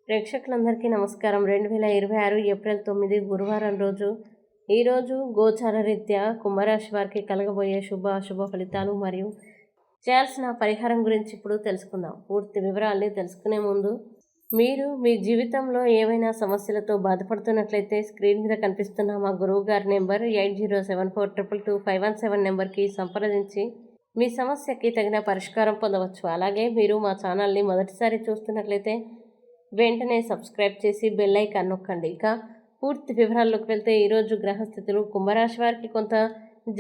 ప్రేక్షకులందరికీ నమస్కారం. 2026 ఏప్రిల్ 9 గురువారం రోజు. ఈరోజు గోచార రీత్యా కుంభరాశి వారికి కలగబోయే అశుభ ఫలితాలు మరియు చేయాల్సిన పరిహారం గురించి ఇప్పుడు తెలుసుకుందాం. పూర్తి వివరాల్ని తెలుసుకునే ముందు మీరు మీ జీవితంలో ఏవైనా సమస్యలతో బాధపడుతున్నట్లయితే స్క్రీన్ మీద కనిపిస్తున్న మా గురువు గారి నెంబర్ 8074222517 నెంబర్కి సంప్రదించి మీ సమస్యకి తగిన పరిష్కారం పొందవచ్చు. అలాగే మీరు మా ఛానల్ని మొదటిసారి చూస్తున్నట్లయితే వెంటనే సబ్స్క్రైబ్ చేసి బెల్ ఐకాన్ నొక్కండి. ఇక పూర్తి వివరాల్లోకి వెళ్తే ఈరోజు గ్రహస్థితులు కుంభరాశి వారికి కొంత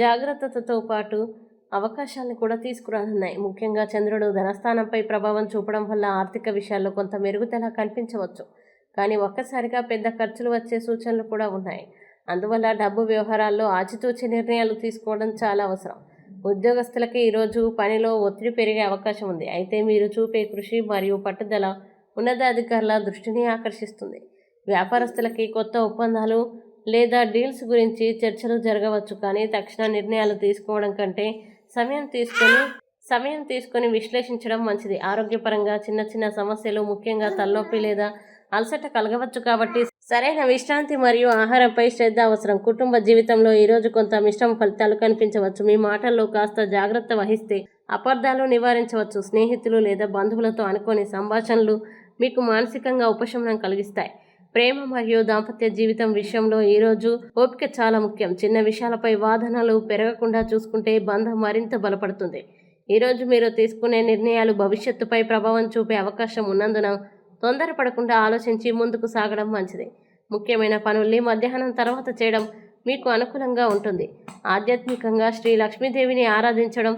జాగ్రత్తతో పాటు అవకాశాలను కూడా తీసుకురానున్నాయి. ముఖ్యంగా చంద్రుడు ధనస్థానంపై ప్రభావం చూపడం వల్ల ఆర్థిక విషయాల్లో కొంత మెరుగుదల కనిపించవచ్చు. కానీ ఒక్కసారిగా పెద్ద ఖర్చులు వచ్చే సూచనలు కూడా ఉన్నాయి. అందువల్ల డబ్బు వ్యవహారాల్లో ఆచితూచి నిర్ణయాలు తీసుకోవడం చాలా అవసరం. ఉద్యోగస్తులకి ఈరోజు పనిలో ఒత్తిడి పెరిగే అవకాశం ఉంది. అయితే మీరు చూపే కృషి మరియు పట్టుదల ఉన్నతాధికారుల దృష్టిని ఆకర్షిస్తుంది. వ్యాపారస్తులకి కొత్త ఒప్పందాలు లేదా డీల్స్ గురించి చర్చలు జరగవచ్చు. కానీ తక్షణ నిర్ణయాలు తీసుకోవడం కంటే సమయం తీసుకొని విశ్లేషించడం మంచిది. ఆరోగ్యపరంగా చిన్న సమస్యలు, ముఖ్యంగా తలనొప్పి లేదా అలసట కలగవచ్చు. కాబట్టి సరైన విశ్రాంతి మరియు ఆహారంపై శ్రద్ధ అవసరం. కుటుంబ జీవితంలో ఈరోజు కొంత మిశ్రమ ఫలితాలు కనిపించవచ్చు. మీ మాటల్లో కాస్త జాగ్రత్త వహిస్తే అపార్థాలు నివారించవచ్చు. స్నేహితులు లేదా బంధువులతో అనుకోని సంభాషణలు మీకు మానసికంగా ఉపశమనం కలిగిస్తాయి. ప్రేమ మరియు దాంపత్య జీవితం విషయంలో ఈరోజు ఓపిక చాలా ముఖ్యం. చిన్న విషయాలపై వాదనలు పెరగకుండా చూసుకుంటే బంధం మరింత బలపడుతుంది. ఈరోజు మీరు తీసుకునే నిర్ణయాలు భవిష్యత్తుపై ప్రభావం చూపే అవకాశం ఉన్నందున తొందరపడకుండా ఆలోచించి ముందుకు సాగడం మంచిది. ముఖ్యమైన పనుల్ని మధ్యాహ్నం తర్వాత చేయడం మీకు అనుకూలంగా ఉంటుంది. ఆధ్యాత్మికంగా శ్రీ లక్ష్మీదేవిని ఆరాధించడం,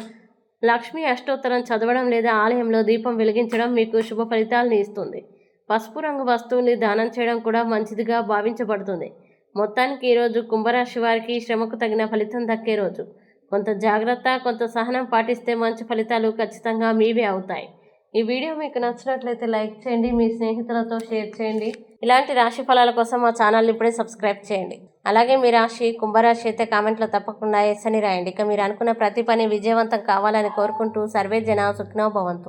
లక్ష్మీ అష్టోత్తరం చదవడం లేదా ఆలయంలో దీపం వెలిగించడం మీకు శుభ ఫలితాలను ఇస్తుంది. పసుపు రంగు వస్తువుల్ని దానం చేయడం కూడా మంచిదిగా భావించబడుతుంది. మొత్తానికి ఈరోజు కుంభరాశి వారికి శ్రమకు తగిన ఫలితం దక్కే రోజు. కొంత జాగ్రత్త, కొంత సహనం పాటిస్తే మంచి ఫలితాలు ఖచ్చితంగా మీవే అవుతాయి. ఈ వీడియో మీకు నచ్చినట్లయితే లైక్ చేయండి, మీ స్నేహితులతో షేర్ చేయండి. ఇలాంటి రాశి ఫలాల కోసం మా ఛానల్ని ఇప్పుడే సబ్స్క్రైబ్ చేయండి. అలాగే మీ రాశి కుంభరాశి అయితే కామెంట్లో తప్పకుండా ఎస్ అని రాయండి. ఇక మీరు అనుకున్న ప్రతి పని విజయవంతం కావాలని కోరుకుంటూ సర్వే జన సుఖినో భవంతు.